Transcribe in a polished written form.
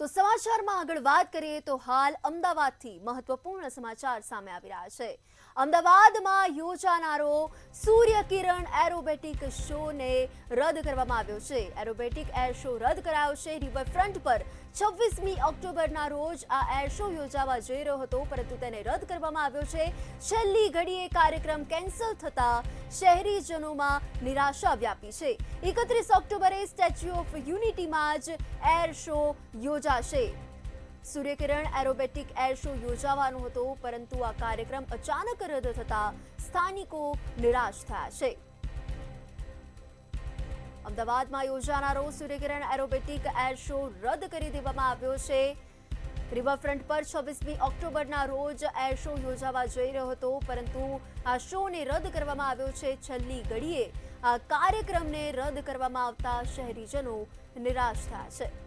તો સમાચારમાં આગળ વાત કરીએ તો હાલ અમદાવાદથી મહત્વપૂર્ણ સમાચાર સામે આવી રહ્યા છે। અમદાવાદમાં યોજાનારો સૂર્યકિરણ એરોબેટિક શોને રદ કરવામાં આવ્યો છે। એરોબેટિક એર શો રદ કરાયો છે। રિવરફ્રન્ટ પર 26મી ઓક્ટોબરના રોજ આ એર શો યોજાવા જઈ રહ્યો હતો, પરંતુ તેને રદ કરવામાં આવ્યો છે। છેલ્લી ઘડીએ કાર્યક્રમ કેન્સલ થતા શહેરીજનોમાં નિરાશા વ્યાપી છે। 31 ઓક્ટોબરે સ્ટેચ્યુ ઓફ યુનિટીમાં જ એર શો યોજાશે। સૂર્યકિરણ એરોબેટિક એર શો યોજાવાનો હતો, પરંતુ આ કાર્યક્રમ અચાનક રદ થતા સ્થાનિકો નિરાશ થયા છે। અમદાવાદમાં યોજાનારો સૂર્યકિરણ એરોબેટિક એર શો રદ કરી દેવામાં આવ્યો છે। રિવરફ્રન્ટ પર 26મી ઓક્ટોબરના રોજ એર શો યોજાવા જઈ રહ્યો હતો, પરંતુ આ શોને રદ કરવામાં આવ્યો છે। છેલ્લી ઘડીએ આ કાર્યક્રમને રદ કરવામાં આવતા શહેરીજનો નિરાશ થયા છે।